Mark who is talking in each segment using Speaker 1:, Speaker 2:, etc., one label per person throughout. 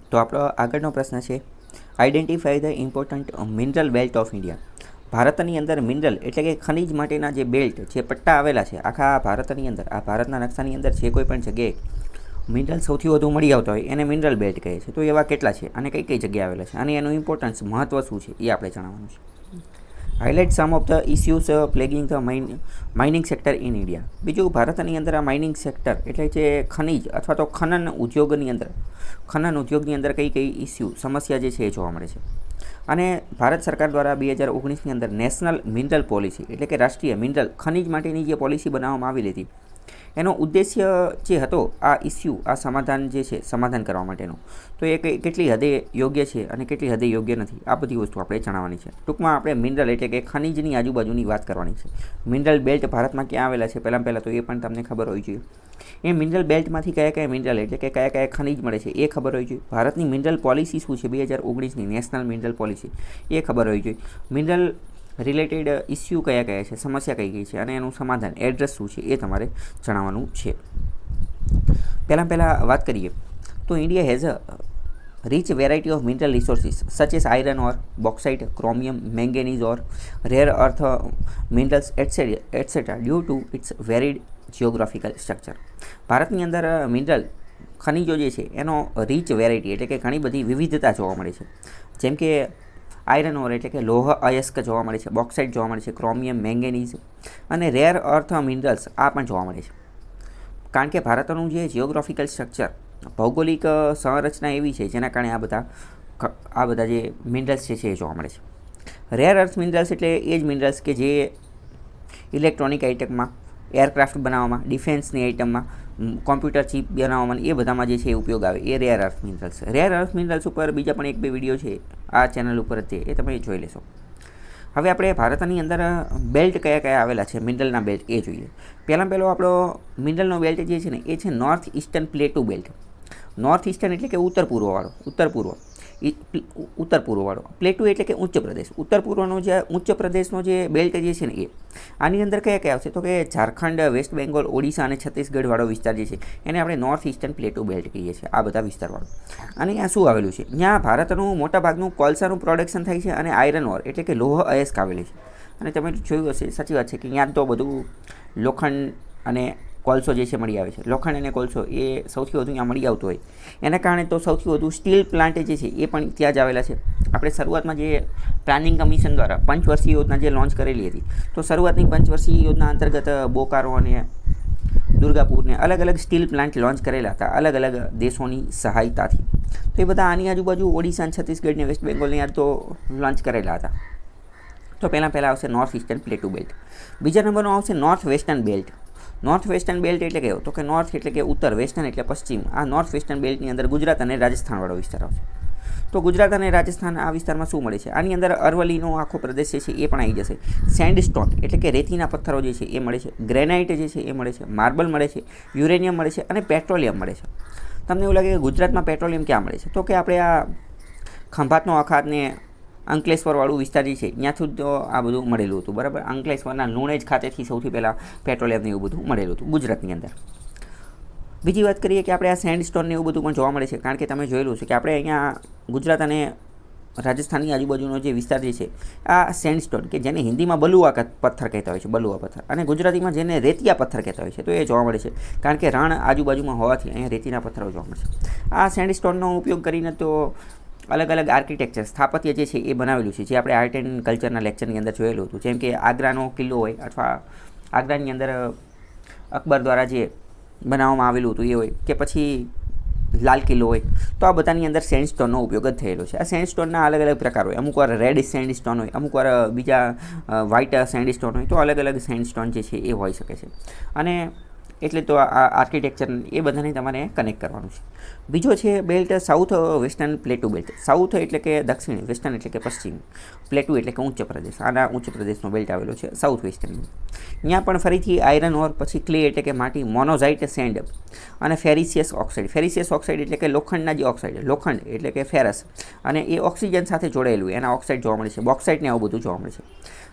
Speaker 1: તો આપણો આગળનો પ્રશ્ન છે, identify the important mineral belt of India. ભારતની અંદર મિનરલ એટલે કે ખનિજ માટેના જે બેલ્ટ, જે પટ્ટા આવેલા છે આખા ભારતની અંદર, આ ભારતના નકશાની અંદર જે કોઈ પણ જગ્યાએ મિનરલ સૌથી વધુ મળી આવતા હોય એને મિનરલ બેલ્ટ કહે છે. તો એવા કેટલા છે અને કઈ કઈ જગ્યાએ આવેલા છે અને એનું ઇમ્પોર્ટન્સ, મહત્ત્વ શું છે એ આપણે જણાવવાનું છે. Highlight some of the issues plaguing the mining sector in India. બીજું, ભારતની અંદર આ માઇનિંગ સેક્ટર એટલે જે ખનિજ અથવા તો ખનન ઉદ્યોગની અંદર કઈ કઈ ઇસ્યુ, સમસ્યા જે છે એ જોવા મળે છે. અને ભારત સરકાર દ્વારા 2019ની અંદર નેશનલ મિનરલ પોલિસી એટલે કે રાષ્ટ્રીય મિનરલ ખનિજ માટેની જે પોલિસી બનાવવામાં આવેલી હતી, એનો ઉદ્દેશ્ય જે હતો આ ઇસ્યુ, આ સમાધાન કરવા માટેનો, તો એ કેટલી હદે યોગ્ય છે અને કેટલી હદે યોગ્ય નથી, આ બધી વસ્તુ આપણે જણાવવાની છે. ટૂંકમાં આપણે મિનરલ એટલે કે ખનિજની આજુબાજુની વાત કરવાની છે. મિનરલ બેલ્ટ ભારતમાં ક્યાં આવેલા છે પહેલાં તો એ પણ તમને ખબર હોવી જોઈએ. એ મિનરલ બેલ્ટમાંથી કયા કયા મિનરલ એટલે કે કયા કયા ખનિજ મળે છે એ ખબર હોવી જોઈએ. ભારતની મિનરલ પોલિસી શું છે 2019ની નેશનલ મિનરલ પોલિસી, એ ખબર હોવી જોઈએ. મિનરલ રિલેટેડ ઇસ્યુ કયા કયા છે, સમસ્યા કઈ કઈ છે અને એનું સમાધાન, એડ્રેસ શું છે એ તમારે જણાવવાનું છે. પહેલાં વાત કરીએ તો India has a rich variety of mineral resources such as iron ore, bauxite, chromium, manganese ore, rare earth minerals etc. due to its varied geographical structure. ભારતની અંદર મિનરલ ખનિજો જે છે એનો રીચ વેરાયટી એટલે કે ઘણી બધી વિવિધતા જોવા મળે છે. જેમ કે આયરન ઓર એટલે કે લોહ અયસ્ક જોવા મળે છે, બોક્સાઇટ જોવા મળે છે, ક્રોમિયમ, મેંગેનીઝ અને રેર અર્થ મિનરલ્સ આ પણ જોવા મળે છે. કારણ કે ભારતનું જે જિયોગ્રાફિકલ સ્ટ્રક્ચર, ભૌગોલિક સંરચના એવી છે જેના કારણે આ બધા જે મિનરલ્સ છે એ જોવા મળે છે. રેર અર્થ મિનરલ્સ એટલે એ જ મિનરલ્સ કે જે ઇલેક્ટ્રોનિક આઇટમમાં, એરક્રાફ્ટ બનાવવામાં, ડિફેન્સની આઇટમમાં, કોમ્પ્યુટર ચિપ બનાવવામાં એ બધામાં જે છે એ ઉપયોગ આવે, એ rare earth minerals. Rare earth minerals ઉપર બીજા પણ 1-2 વિડીયો છે આ ચેનલ ઉપર જ, એ તમે જોઈ લેશો. હવે આપણે ભારતની અંદર બેલ્ટ કયા કયા આવેલા છે, મિનરલના બેલ્ટ એ જોઈએ. પહેલો આપણો મિનરલનો બેલ્ટ જે છે ને એ છે north eastern plateau belt. North eastern એટલે કે ઉત્તર પૂર્વવાળો. પ્લેટુ એટલે કે ઉચ્ચ પ્રદેશ. ઉત્તર પૂર્વનો જે ઉચ્ચ પ્રદેશનો જે બેલ્ટ જે છે ને એ આની અંદર કયા કયા આવશે તો કે ઝારખંડ, વેસ્ટ બેંગોલ, ઓડિશા અને છત્તીસગઢવાળો વિસ્તાર જે છે એને આપણે નોર્થ ઇસ્ટર્ન પ્લેટુ બેલ્ટ કહીએ છીએ, આ બધા વિસ્તારવાળો. અને અહીંયા શું આવેલું છે, ત્યાં ભારતનું મોટાભાગનું કોલસાનું પ્રોડક્શન થાય છે અને આયરન ઓર એટલે કે લોહ અયસ્ક આવેલી છે. અને તમે જોયું હશે, સાચી વાત છે કે ત્યાં તો બધું લોખંડ અને કોલસો જે છે મળી આવે છે. લોખંડ અને કોલસો એ સૌથી વધુ ત્યાં મળી આવતો હોય, એના કારણે તો સૌથી વધુ સ્ટીલ પ્લાન્ટ જે છે એ પણ ત્યાં જ આવેલા છે. આપણે શરૂઆતમાં જે પ્લાનિંગ કમિશન દ્વારા પંચવર્ષીય યોજના જે લોન્ચ કરેલી હતી, તો શરૂઆતની પંચવર્ષીય યોજના અંતર્ગત બોકારો અને દુર્ગાપુરને અલગ અલગ સ્ટીલ પ્લાન્ટ લોન્ચ કરેલા હતા અલગ અલગ દેશોની સહાયતાથી. તો એ બધા આની આજુબાજુ ઓડિશા, છત્તીસગઢ ને વેસ્ટ બેંગોલની યાદ તો લોન્ચ કરેલા હતા. તો પહેલાં આવશે નોર્થ ઇસ્ટર્ન પ્લેટુ બેલ્ટ. બીજા નંબરનો આવશે north western belt. North western belt એટલે કેવો તો કે નોર્થ એટલે કે ઉત્તર, વેસ્ટર્ન એટલે પશ્ચિમ. આ નોર્થ વેસ્ટર્ન બેલ્ટની અંદર ગુજરાત અને રાજસ્થાનવાળો વિસ્તાર આવશે. તો ગુજરાત અને રાજસ્થાન આ વિસ્તારમાં શું મળે છે, આની અંદર અરવલ્લીનો આખો પ્રદેશ જે છે એ પણ આવી જશે. સેન્ડસ્ટોન એટલે કે રેતીના પથ્થરો જે છે એ મળે છે. ગ્રેનાઇટ જે છે એ મળે છે. માર્બલ મળે છે. યુરેનિયમ મળે છે અને પેટ્રોલિયમ મળે છે. તમને એવું લાગે કે ગુજરાતમાં પેટ્રોલિયમ ક્યાં મળે છે, તો કે આપણે આ ખંભાતનો અખાતને અંકલેશ્વરવાળું વિસ્તાર જે છે ત્યાંથી જ આ બધું મળેલું હતું, બરાબર. અંકલેશ્વરના લુણેજ ખાતેથી સૌથી પહેલાં પેટ્રોલિયમને એવું બધું મળેલું હતું ગુજરાતની અંદર. બીજી વાત કરીએ કે આપણે આ સેન્ડસ્ટોનને એવું બધું પણ જોવા મળે છે. કારણ કે તમે જોયેલું છે કે આપણે અહીંયા ગુજરાત અને રાજસ્થાનની આજુબાજુનો જે વિસ્તાર જે છે આ સેન્ડસ્ટોન, કે જેને હિન્દીમાં બલુઆ પથ્થર કહેતા હોય છે, બલુઆ પથ્થર, અને ગુજરાતીમાં જેને રેતિયા પથ્થર કહેતા હોય છે, તો એ જોવા મળે છે. કારણ કે રણ આજુબાજુમાં હોવાથી અહીંયા રેતીના પથ્થરો જોવા મળે છે. આ સેન્ડસ્ટોનનો ઉપયોગ કરીને તો અલગ અલગ આર્કિટેક્ચર, સ્થાપત્ય જે છે એ બનાવેલું છે, જે આપણે આર્ટ એન્ડ કલ્ચરના લેક્ચરની અંદર જોયેલું હતું. જેમ કે આગ્રાનો કિલ્લો હોય અથવા આગ્રાની અંદર અકબર દ્વારા જે બનાવવામાં આવેલું હતું એ હોય, કે પછી લાલ કિલ્લો હોય, તો આ બધાની અંદર સેન્ડસ્ટોનનો ઉપયોગ જ થયેલો છે. આ સેન્ડસ્ટોનના અલગ અલગ પ્રકાર હોય. અમુક વાર રેડ સેન્ડસ્ટોન હોય, અમુક વાર બીજા વ્હાઇટ સેન્ડસ્ટોન હોય, તો અલગ અલગ સેન્ડસ્ટોન જે છે એ હોઈ શકે છે. અને એટલે તો આ આર્કિટેક્ચર એ બધાને તમારે કનેક્ટ કરવાનું છે. બીજો છે belt south western plateau belt. South એટલે કે દક્ષિણ, વેસ્ટર્ન એટલે કે પશ્ચિમ, પ્લેટુ એટલે કે ઉચ્ચ પ્રદેશ. આના ઉચ્ચ પ્રદેશનો બેલ્ટ આવેલો છે સાઉથ વેસ્ટર્ન. ત્યાં પણ ફરીથી આયરન ઓર, પછી ક્લે એટલે કે માટી, મોનોઝાઇટ સેન્ડ અને ફેરિસિયસ ઓક્સાઇડ. ફેરિસિયસ ઓક્સાઇડ એટલે કે લોખંડના જે ઓક્સાઇડ, લોખંડ એટલે કે ફેરસ, અને એ ઓક્સિજન સાથે જોડાયેલું એના ઓક્સાઇડ જોવા મળે છે. બોક્સાઇટ ને આવું બધું જોવા મળે છે.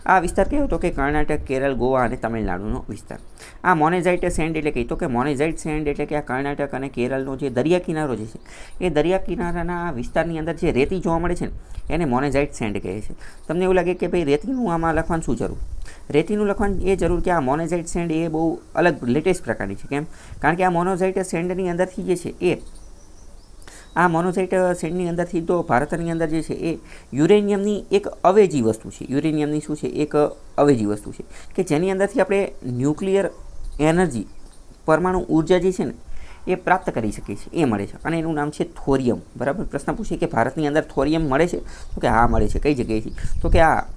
Speaker 1: આ વિસ્તાર કેવો તો કે કર્ણાટક, કેરળ, ગોવા અને તમિલનાડુનો વિસ્તાર. આ મોનેઝાઇટ સેન્ડ એટલે કે મોનેઝાઇટ સેન્ડ એટલે કે આ કર્ણાટક અને કેરળનો જે દરિયા દરિયા કિનારો જે છે એ દરિયા કિનારાના વિસ્તારની અંદર જે રેતી જોવા મળે છે ને એને મોનેઝાઇટ સેન્ડ કહે છે. તમને એવું લાગે કે ભાઈ રેતીનું આમાં લખવાનું શું જરૂર? રેતીનું લખવાનું એ જરૂર કે આ મોનેઝાઇટ સેન્ડ એ બહુ અલગ લેટેસ્ટ પ્રકારની છે. કેમ? કારણ કે આ મોનોઝાઇટ સેન્ડની અંદરથી જે છે એ આ મોનોઝાઇટ સેન્ડની અંદરથી તો ભારતની અંદર જે છે એ યુરેનિયમની એક અવેજી વસ્તુ છે. યુરેનિયમની શું છે? એક અવેજી વસ્તુ છે કે જેની અંદરથી આપણે ન્યુક્લિયર એનર્જી, પરમાણુ ઉર્જા જે છે ને એ પ્રાપ્ત કરી શકીએ છીએ, એ મળે છે અને એનું નામ છે થોરિયમ. બરાબર. પ્રશ્ન પૂછે કે ભારતની અંદર થોરિયમ મળે છે? તો કે હા મળે છે. કઈ જગ્યાએથી? તો કે આ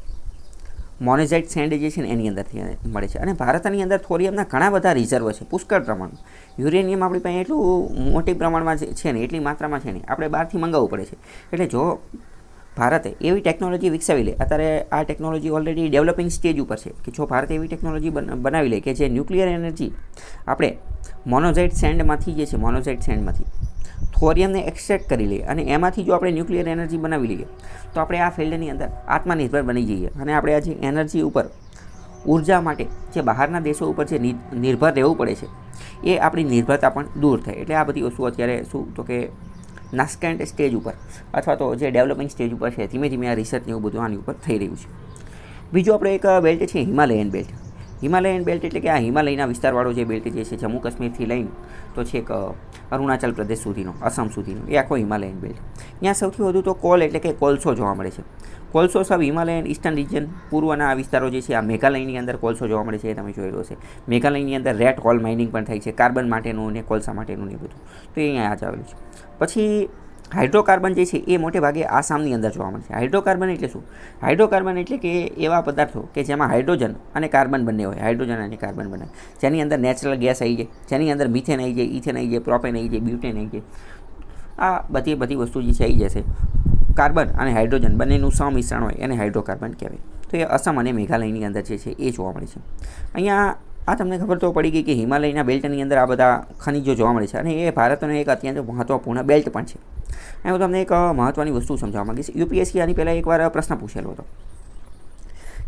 Speaker 1: મોનેઝાઇટ સેન્ડ જે છે ને એની અંદરથી મળે છે. અને ભારતની અંદર થોરિયમના ઘણા બધા રિઝર્વ છે, પુષ્કળ પ્રમાણમાં. યુરેનિયમ આપણી પાસે એટલું મોટી પ્રમાણમાં છે ને, એટલી માત્રામાં છે ને, આપણે બહારથી મંગાવવું પડે છે. એટલે જો ભારતે એવી ટેકનોલોજી વિકસાવી લે, અત્યારે આ ટેકનોલોજી ઓલરેડી ડેવલપિંગ સ્ટેજ ઉપર છે, કે જો ભારતે એવી ટેકનોલોજી બનાવી લે કે જે ન્યુક્લિયર એનર્જી આપણે મોનોઝાઇટ સેન્ડમાંથી જે છે, મોનોઝાઇટ સેન્ડમાંથી થોરિયમને એક્સટ્રેક્ટ કરી લઈએ અને એમાંથી જો આપણે ન્યુક્લિયર એનર્જી બનાવી લઈએ તો આપણે આ ફિલ્ડની અંદર આત્મનિર્ભર બની જઈએ અને આપણે આ જે એનર્જી ઉપર, ઉર્જા માટે જે બહારના દેશો ઉપર જે નિર્ભર રહેવું પડે છે એ આપણી નિર્ભરતા પણ દૂર થાય. એટલે આ બધી વસ્તુ અત્યારે શું તો કે નાસ્કેન્ટ સ્ટેજ ઉપર અથવા તો જે ડેવલપિંગ સ્ટેજ ઉપર છે, ધીમે ધીમે આ રિસર્ચ ને એવું બધું આની ઉપર થઈ રહ્યું છે. બીજું આપણે એક બેલ્ટ છે હિમાલયન બેલ્ટ. હિમાલયન બેલ્ટ એટલે કે આ હિમાલયના વિસ્તારવાળો જે બેલ્ટ જે છે, જમ્મુ કાશ્મીરથી લઈને તો છેક અરુણાચલ પ્રદેશ સુધીનો, અસમ સુધીનો, એ આખો હિમાલયન બેલ્ટ. ત્યાં સૌથી વધુ તો કોલ એટલે કે કોલસો જોવા મળે છે. કોલસો સબ હિમાલયન ઈસ્ટર્ન રિજન, પૂર્વના આ વિસ્તારો જે છે, આ મેઘાલયની અંદર કોલસો જોવા મળે છે, એ તમે જોયેલો છે. મેઘાલયની અંદર રેડ કોલ માઇનિંગ પણ થાય છે, કાર્બન માટેનું ને કોલસા માટેનું ને બધું, તો એ અહીંયા જ આવેલું છે. પછી હાઇડ્રોકાર્બન જે છે એ મોટે ભાગે આસામની અંદર જોવા મળે છે. હાઇડ્રોકાર્બન એટલે શું? હાઇડ્રોકાર્બન એટલે કે એવા પદાર્થો કે જેમાં હાઇડ્રોજન અને કાર્બન બંને હોય, હાઇડ્રોજન અને કાર્બન બંને, જેની અંદર નેચરલ ગેસ આવી જાય, જેની અંદર મિથેન આવી જાય, ઇથેન આવી જાય, પ્રોપેન આવી જાય, બ્યુટેન આવી જાય. આ બધી વસ્તુ જે છે આવી જશે. કાર્બન અને હાઇડ્રોજન બંનેનું સંમિશ્રણ હોય એને હાઇડ્રોકાર્બન કહેવાય. તો એ અસમ અને મેઘાલયની અંદર જે છે એ જોવા મળે છે. અહીંયા આ તમને ખબર તો પડી ગઈ કે હિમાલયના બેલ્ટની અંદર આ બધા ખનિજો જોવા મળે છે અને એ ભારતનો એક અત્યંત મહત્ત્વપૂર્ણ બેલ્ટ પણ છે. અહીં હું તમને એક મહત્ત્વની વસ્તુ સમજાવવા માગીશ. યુપીએસસી આની પહેલાં એકવાર પ્રશ્ન પૂછેલો હતો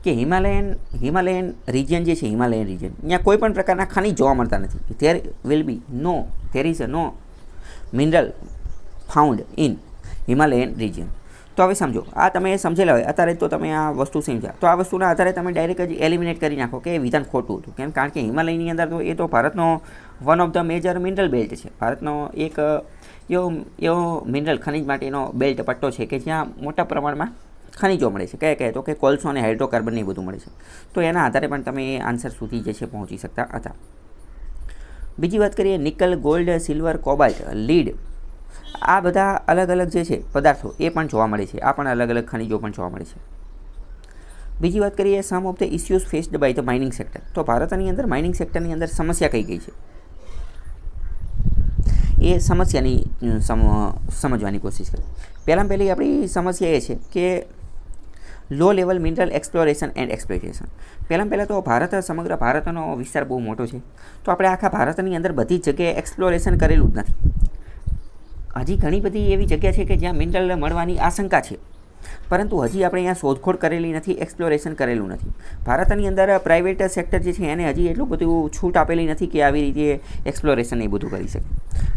Speaker 1: કે હિમાલયન રિજિયન જે છે, હિમાલયન રિજિયન, અહીંયા કોઈ પણ પ્રકારના ખનિજ જોવા મળતા નથી. There is no mineral found in Himalayan region. તો હવે સમજો, આ તમે સમજેલા હોય અત્યારે તો તમે આ વસ્તુ સમજ્યા, તો આ વસ્તુના આધારે તમે ડાયરેક્ટ જ એલિમિનેટ કરી નાખો કે એ વિધાન ખોટું હતું. કેમ? કારણ કે હિમાલયની અંદર તો એ તો ભારતનો one of the major mineral belt છે. ભારતનો એક એવો મિનરલ ખનિજ માટેનો બેલ્ટ પટ્ટો છે કે જ્યાં મોટા પ્રમાણમાં ખનિજો મળે છે. કયા તો કે કોલસો અને હાઇડ્રોકાર્બન એ બધું મળે છે. તો એના આધારે પણ તમે એ આન્સર સુધી જે છે પહોંચી શકતા હતા. બીજી વાત કરીએ, nickel, gold, silver, cobalt, lead, આ બધા અલગ અલગ જે છે પદાર્થો એ પણ જોવા મળે છે. આ પણ અલગ અલગ ખનિજો પણ જોવા મળે છે. બીજી વાત કરીએ, some of the issues faced by the mining sector. તો ભારતની અંદર માઇનિંગ સેક્ટરની અંદર સમસ્યા કઈ છે એ સમસ્યાની સમજવાની કોશિશ કરીએ. પહેલી આપણી સમસ્યા એ છે કે low level mineral exploration and exploitation. પહેલાં તો સમગ્ર ભારતનો વિસ્તાર બહુ મોટો છે, તો આપણે આખા ભારતની અંદર બધી જ જગ્યાએ એક્સપ્લોરેશન કરેલું જ નથી. હજી ઘણી બધી એવી જગ્યા છે કે જ્યાં મિનરલ મળવાની આશંકા છે, પરંતુ હજી આપણે અહીંયા શોધખોળ કરેલી નથી, એક્સપ્લોરેશન કરેલું નથી. ભારતની અંદર પ્રાઇવેટ સેક્ટર જે છે એને હજી એટલું બધું છૂટ આપેલી નથી કે આવી રીતે એક્સપ્લોરેશન એ બધું કરી શકે.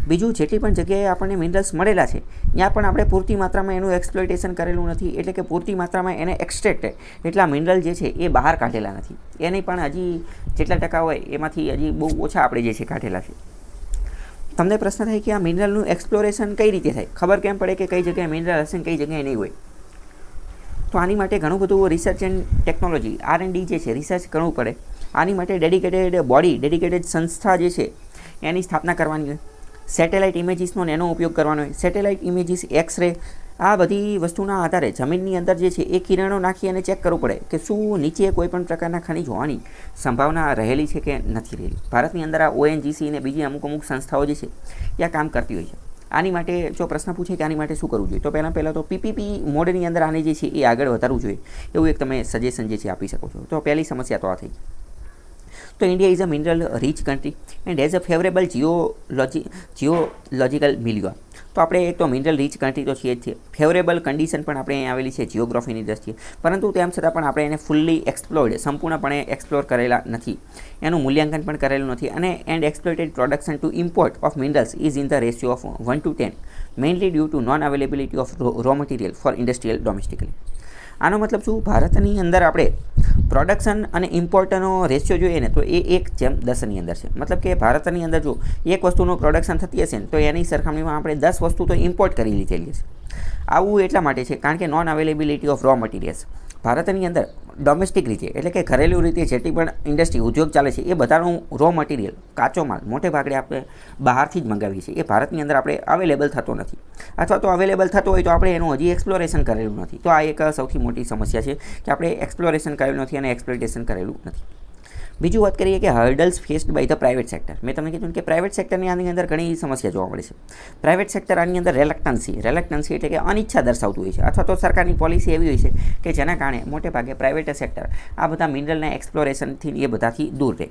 Speaker 1: બીજું, જેટલી પણ જગ્યાએ આપણને મિનરલ્સ મળેલા છે ત્યાં પણ આપણે પૂરતી માત્રામાં એનું એક્સપ્લોઇટેશન કરેલું નથી. એટલે કે પૂરતી માત્રામાં એને એક્સટ્રેક્ટ એટલા મિનરલ જે છે એ બહાર કાઢેલા નથી. એને પણ હજી જેટલા ટકા હોય એમાંથી હજી બહુ ઓછા આપણે જે છે કાઢેલા છે. તમને પ્રશ્ન થાય કે આ મિનરલનું એક્સપ્લોરેશન કઈ રીતે થાય? ખબર કેમ પડે કે કઈ જગ્યાએ મિનરલ હશે ને કઈ જગ્યાએ નહીં હોય? તો આની માટે ઘણું બધું રિસર્ચ એન્ડ ટેકનોલોજી, R&D જે છે, રિસર્ચ કરવું પડે. આની માટે ડેડિકેટેડ બોડી, ડેડિકેટેડ સંસ્થા જે છે એની સ્થાપના કરવાની હોય. સેટેલાઇટ ઇમેજીસનો એનો ઉપયોગ કરવાનો હોય. સેટેલાઇટ ઇમેજીસ, એક્સરે, આ બધી વસ્તુના આધારે જમીનની અંદર જે છે એ કિરણો નાખી અને ચેક કરવું પડે કે શું નીચે કોઈ પણ પ્રકારના ખનિજ હોવાની સંભાવના રહેલી છે કે નથી રહેલી. ભારતની અંદર આ ONGC ને બીજી અમુક સંસ્થાઓ જે છે એ આ કામ કરતી હોય છે. આની માટે જો પ્રશ્ન પૂછે કે આની માટે શું કરવું જોઈએ, તો પહેલાં તો PPP મોડની અંદર આને જે છે એ આગળ વધારવું જોઈએ, એવું એક તમે સજેશન જે છે આપી શકો છો. તો પહેલી સમસ્યા તો આ થઈ. તો India is a mineral rich country and has a favourable geological milieu. તો આપણે એક તો મિનરલ રીચ કન્ટ્રી તો છીએ જ છીએ, ફેવરેબલ કન્ડિશન પણ આપણે અહીં આવેલી છે જિયોગ્રાફીની દ્રષ્ટિએ, પરંતુ તેમ છતાં પણ આપણે એને ફૂલ્લી એક્સપ્લોર્ડ સંપૂર્ણપણે એક્સપ્લોર કરેલા નથી, એનું મૂલ્યાંકન પણ કરેલું નથી. અને and exploited production to import of minerals is in the ratio of 1:10 mainly due to non availability of raw material for industrial domestically. આનો મતલબ શું, ભારતની અંદર આપણે પ્રોડક્શન અને ઇમ્પોર્ટનો રેશિયો જોઈએ ને તો એ 1:10 અંદર છે. મતલબ કે ભારતની અંદર જો એક વસ્તુનું પ્રોડક્શન થતી હશે ને તો એની સરખામણીમાં આપણે 10 વસ્તુ તો ઇમ્પોર્ટ કરી લીધેલી હશે. આવું એટલા માટે છે કારણ કે non availability of raw materials ભારતની અંદર ડોમેસ્ટિક રીતે એટલે કે ઘરેલું રીતે જેટલી પણ ઇન્ડસ્ટ્રી ઉદ્યોગ ચાલે છે એ બધાનું રો મટીરિયલ કાચો માલ મોટે ભાગે આપણે બહારથી જ મંગાવીએ છીએ, એ ભારતની અંદર આપણે અવેલેબલ થતો નથી, અથવા તો અવેલેબલ થતો હોય તો આપણે એનું હજી એક્સપ્લોરેશન કરેલું નથી. તો આ એક સૌથી મોટી સમસ્યા છે કે આપણે એક્સપ્લોરેશન કરેલું નથી અને એક્સપ્લોઇટેશન કરેલું નથી. બીજું વાત કરીએ કે hurdles faced by the private sector. મેં તમને કીધું કે પ્રાઇવેટ સેક્ટરની આની અંદર ઘણી સમસ્યા જોવા મળે છે. પ્રાઇવેટ સેક્ટર આની અંદર રેલક્ટન્સી એટલે કે અનિચ્છા દર્શાવતું હોય છે, અથવા તો સરકારની પોલિસી એવી હોય છે કે જેના કારણે મોટે ભાગે પ્રાઇવેટ સેક્ટર આ બધા મિનરલના એક્સપ્લોરેશનથી એ બધાથી દૂર રહે.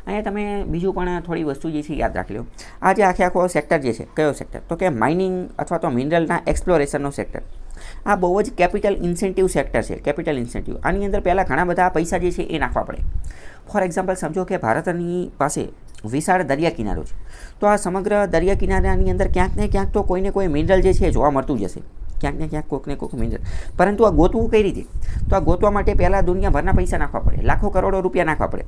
Speaker 1: અહીંયા તમે બીજું પણ થોડી વસ્તુ જે છે યાદ રાખી લો. આ જે આખો સેક્ટર જે છે, કયો સેક્ટર, તો કે માઇનિંગ અથવા તો મિનરલના એક્સપ્લોરેશનનો સેક્ટર. આ બહુ જ કેપિટલ ઇન્સેન્ટિવ સેક્ટર છે. કેપિટલ ઇન્સેન્ટિવ આની અંદર પહેલાં ઘણા બધા પૈસા જે છે એ નાખવા પડે. ફોર એક્ઝામ્પલ સમજો કે ભારતની પાસે વિશાળ દરિયા કિનારો છે, તો આ સમગ્ર દરિયા કિનારાની અંદર ક્યાંક ને ક્યાંક તો કોઈને કોઈ મિનરલ જે છે જોવા મળતું જ હશે, ક્યાંક ને ક્યાંક કોઈકને કોઈક મિનરલ. પરંતુ આ ગોતવું કઈ રીતે, તો આ ગોતવા માટે પહેલાં દુનિયાભરના પૈસા નાખવા પડે, લાખો કરોડો રૂપિયા નાખવા પડે.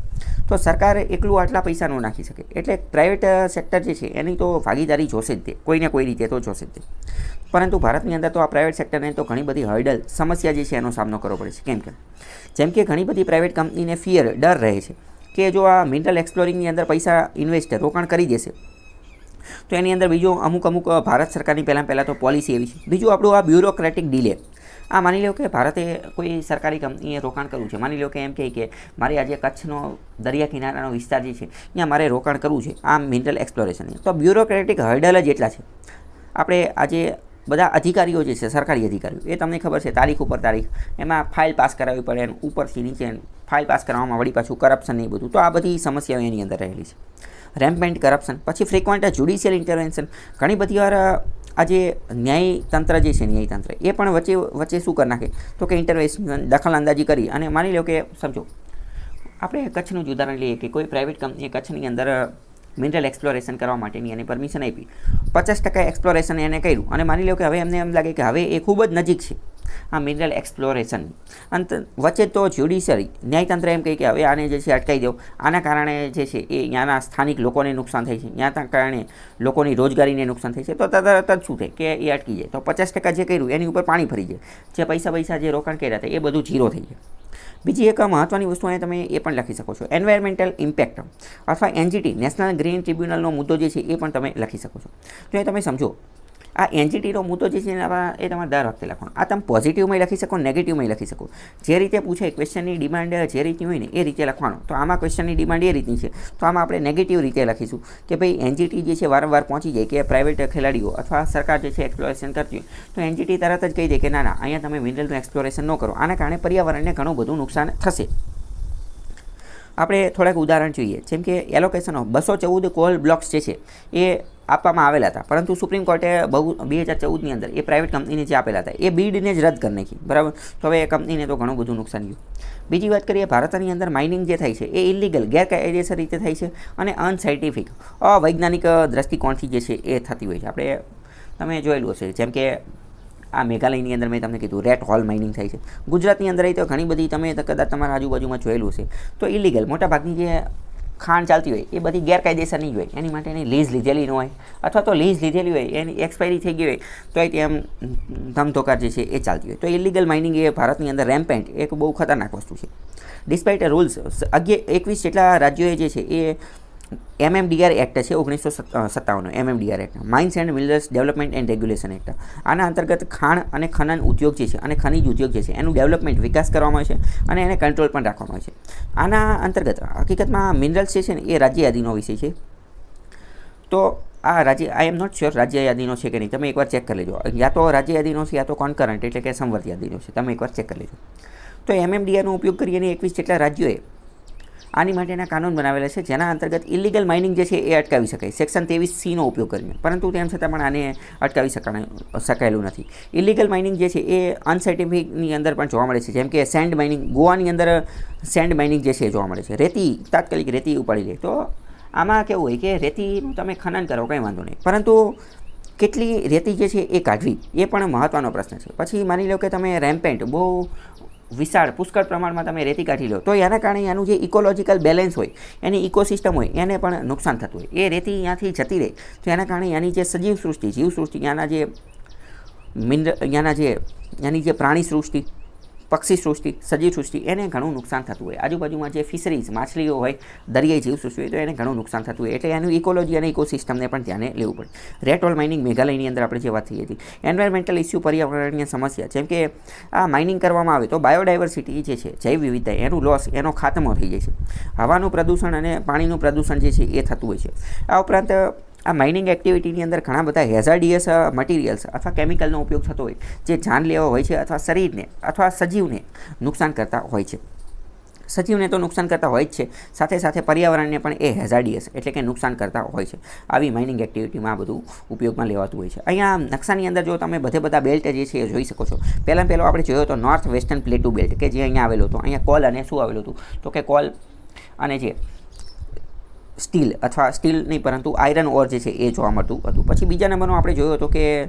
Speaker 1: તો સરકાર એકલું આટલા પૈસા ન નાખી શકે, એટલે પ્રાઇવેટ સેક્ટર જે છે એની તો ભાગીદારી જોશે જ તે, કોઈને કોઈ રીતે તો જોશે જ તે. પરંતુ ભારતની અંદર તો આ પ્રાઇવેટ સેક્ટરને તો ઘણી બધી હર્ડલ સમસ્યા જે છે એનો સામનો કરવો પડે છે. જેમ કે ઘણી બધી પ્રાઇવેટ કંપનીને ડર રહે છે કે જો આ મિનરલ એક્સપ્લોરિંગની અંદર પૈસા રોકાણ કરી દેશે તો એની અંદર બીજું અમુક ભારત સરકારની પહેલાં તો પોલિસી એવી છે. બીજું આપણું આ બ્યુરોક્રેટિક ડિલે. આ માની લો કે ભારતે કોઈ સરકારી કંપનીએ રોકાણ કરવું છે, માની લો કે એમ કહે કે મારે આજે કચ્છનો દરિયા કિનારાનો વિસ્તાર જે છે ત્યાં મારે રોકાણ કરવું છે આ મિનરલ એક્સપ્લોરેશનની, તો બ્યુરોક્રેટિક હર્ડલ જ એટલા છે. આપણે આજે બધા અધિકારીઓ જે છે, સરકારી અધિકારીઓ, એ તમને ખબર છે તારીખ ઉપર તારીખ એમાં ફાઇલ પાસ કરાવવી પડે, અને ઉપરથી નીચે ફાઇલ પાસ કરવામાં વળી પાછું કરપ્શન ને એ બધું. તો આ બધી સમસ્યાઓ એની અંદર રહેલી છે. રેમ્પેન્ટ કરપ્શન, પછી ફ્રિકવન્ટ જ્યુડિશિયલ ઇન્ટરવેન્શન. ઘણી બધી વાર આ જે ન્યાયતંત્ર જે છે, ન્યાયતંત્ર એ પણ વચ્ચે શું કરી નાખે તો કે ઇન્ટરવેન્શન, દખલ અંદાજી કરી. અને માની લો કે સમજો આપણે કચ્છનું જ ઉદાહરણ લઈએ કે કોઈ પ્રાઇવેટ કંપનીએ કચ્છની અંદર મિનરલ એક્સપ્લોરેશન કરવા માટેની એને પરમિશન આપી, 50% એક્સપ્લોરેશન એને કર્યું, અને માની લો કે હવે એમને એમ લાગે કે હવે એ ખૂબ જ નજીક છે આ મિનરલ એક્સપ્લોરેશન. વચ્ચે તો જ્યુડિશિયરી ન્યાયતંત્ર એમ કહે કે હવે આને જે છે અટકાવી દો, આના કારણે જે છે એ ત્યાંના સ્થાનિક લોકોને નુકસાન થાય છે, ત્યાંના કારણે લોકોની રોજગારીને નુકસાન થાય છે, તો તરત જ શું થાય કે એ અટકી જાય. તો 50% જે કર્યું એની ઉપર પાણી ફરી જાય, જે પૈસા જે રોકાણ કર્યા હતા એ બધું ઝીરો થઈ જાય. બીજી એક મહત્ત્વની વસ્તુ અહીંયા તમે એ પણ લખી શકો છો, એન્વાયરમેન્ટલ ઇમ્પેક્ટ અથવા એનજીટી નેશનલ ગ્રીન ટ્રિબ્યુનલનો મુદ્દો જે છે એ પણ તમે લખી શકો છો. તો એ તમે સમજો આ એનજીટીનો મુદ્દો જે છે એ તમારે દર વખતે લખવાનો. આ તમે પોઝિટિવમાં લખી શકો, નેગેટિવમાં લખી શકો. જે રીતે પૂછે ક્વેશ્ચનની ડિમાન્ડ જે રીતની હોય ને એ રીતે લખવાનો. તો આમાં ક્વેશ્ચનની ડિમાન્ડ એ રીતની છે, તો આમાં આપણે નેગેટિવ રીતે લખીશું કે ભાઈ એનજીટી જે છે વારંવાર પહોંચી જાય કે પ્રાઇવેટ ખેલાડીઓ અથવા સરકાર જે છે એક્સપ્લોરેશન કરતી હોય તો એનજીટી તરત જ કહી દે કે ના અહીંયા તમે મિનરલનું એક્સપ્લોરેશન ન કરો, આના કારણે પર્યાવરણને ઘણું બધું નુકસાન થશે. આપણે થોડાક ઉદાહરણ જોઈએ, જેમ કે એલોકેશન ઓફ 214 કોલ બ્લોક્સ જે છે એ આપવામાં આવેલા હતા, પરંતુ સુપ્રીમ કોર્ટે 2014ની અંદર એ પ્રાઇવેટ કંપનીને જે આપેલા હતા એ બીડને જ રદ કરી નાખી, બરાબર. તો હવે એ કંપનીને તો ઘણું બધું નુકસાન થયું. બીજી વાત કરીએ, ભારતની અંદર માઇનિંગ જે થાય છે એ ઇલીગલ ગેરકાયદેસર રીતે થાય છે અને અનસાયન્ટિફિક અવૈજ્ઞાનિક દ્રષ્ટિકોણથી જે છે એ થતી હોય છે. આપણે તમે જોયેલું હશે, જેમ કે આ મેઘાલયની અંદર મેં તમને કીધું રેટ હોલ માઇનિંગ થાય છે. ગુજરાતની અંદર તો ઘણી બધી તમે કદાચ તમારા આજુબાજુમાં જોયેલું હશે. તો ઇલીગલ મોટાભાગની જે ખાણ ચાલતી હોય એ બધી ગેરકાયદેસર નહીં હોય, એની માટે એની લીઝ લીધેલી ન હોય, અથવા તો લીઝ લીધેલી હોય એની એક્સપાયરી થઈ ગઈ હોય તો એમ ધમધોકાર જે છે એ ચાલતી હોય. તો ઇલીગલ માઇનિંગ એ ભારતની અંદર રેમ્પેન્ટ એક બહુ ખતરનાક વસ્તુ છે. ડિસ્પાઇટ રૂલ્સ 21 જેટલા રાજ્યોએ જે છે એ MMDR એક્ટ છે 1957 MMDR act, mines and minerals development and regulation act. આના અંતર્ગત ખાણ અને ખનન ઉદ્યોગ જે છે અને ખનિજ ઉદ્યોગ જે છે એનું ડેવલપમેન્ટ વિકાસ કરવામાં આવે છે અને એને કંટ્રોલ પણ રાખવામાં આવે છે. આના અંતર્ગત હકીકતમાં મિનરલ્સ જે છે ને એ રાજ્ય યાદીનો વિષય છે. તો આ રાજ્ય આઈ એમ નોટ શ્યોર રાજ્ય યાદીનો છે કે નહીં, તમે એકવાર ચેક કરી લેજો. યા તો રાજ્ય યાદીનો છે યા તો કોન્કરન્ટ એટલે કે સંવર્ત યાદીનો છે, તમે એકવાર ચેક કરી લેજો. તો MMDRનો ઉપયોગ કરીને 21 જેટલા રાજ્યોએ આની માટેના કાનૂન બનાવેલા છે, જેના અંતર્ગત ઇલીગલ માઇનિંગ જે છે એ અટકાવી શકાય સેક્શન 23C ઉપયોગ કરીને, પરંતુ તેમ છતાં પણ આને અટકાવી શકાયેલું નથી. ઇલીગલ માઇનિંગ જે છે એ અનસાયન્ટિફિકની અંદર પણ જોવા મળે છે, જેમ કે સેન્ડ માઇનિંગ. ગોવાની અંદર સેન્ડ માઇનિંગ જે છે એ જોવા મળે છે. રેતી, તાત્કાલિક રેતી ઉપાડી લે. તો આમાં કેવું હોય કે રેતીનું તમે ખનન કરો કંઈ વાંધો નહીં, પરંતુ કેટલી રેતી જે છે એ કાઢવી એ પણ મહત્ત્વનો પ્રશ્ન છે. પછી માની લો કે તમે રેમ્પેન્ટ બહુ વિશાળ પુષ્કળ પ્રમાણમાં તમે રેતી કાઢી લો, તો એના કારણે એનું જે ઇકોલોજીકલ બેલેન્સ હોય, એની ઇકોસિસ્ટમ હોય, એને પણ નુકસાન થતું હોય. એ રેતી ત્યાંથી જતી રહે તો એના કારણે એની જે સજીવ સૃષ્ટિ, જીવસૃષ્ટિ, એની જે પ્રાણી સૃષ્ટિ, પક્ષી સૃષ્ટિ, સજીવ સૃષ્ટિ, એને ઘણું નુકસાન થતું હોય. આજુબાજુમાં જે ફિશરીઝ, માછલીઓ હોય, દરિયાઈ જીવસૃષ્ટિ હોય, તો એને ઘણું નુકસાન થતું હોય. એટલે એનું ઇકોલોજી અને ઇકોસિસ્ટમને પણ ધ્યાને લેવું પડે. રેડ ઓલ માઇનિંગ મેઘાલયની અંદર આપણે જે વાત થઈ હતી, એન્વાયરમેન્ટલ ઇસ્યુ, પર્યાવરણીય સમસ્યા, જેમ કે આ માઇનિંગ કરવામાં આવે તો બાયોડાયવર્સિટી જે છે, જૈવ વિવિધતા, એનું લોસ, એનો ખાતમો થઈ જાય છે. હવાનું પ્રદૂષણ અને પાણીનું પ્રદૂષણ જે છે એ થતું હોય છે. આ ઉપરાંત આ માઇનિંગ એક્ટિવિટીની અંદર ઘણા બધા હેઝાર્ડિયસ મટીરિયલ્સ અથવા કેમિકલનો ઉપયોગ થતો હોય, જે જાનલેવા હોય છે અથવા શરીરને અથવા સજીવને નુકસાન કરતા હોય છે. સજીવને તો નુકસાન કરતા હોય જ છે, સાથે સાથે પર્યાવરણને પણ એ હેઝાર્ડિયસ એટલે કે નુકસાન કરતા હોય છે. આવી માઇનિંગ એક્ટિવિટીમાં આ બધું ઉપયોગમાં લેવાતું હોય છે. અહીંયા નકશાની અંદર જો તમે બધા બેલ્ટ જે છે એ જોઈ શકો છો. પહેલો આપણે જોયો તો નોર્થ વેસ્ટર્ન પ્લેટુ બેલ્ટ, કે જે અહીંયા આવેલો હતો. અહીંયા કોલ અને શું આવેલું હતું, તો કે કોલ અને જે સ્ટીલ અથવા સ્ટીલ નહીં પરંતુ આયરન ઓર જે છે એ જોવા મળતું હતું. પછી બીજા નંબરનો આપણે જોયો હતો કે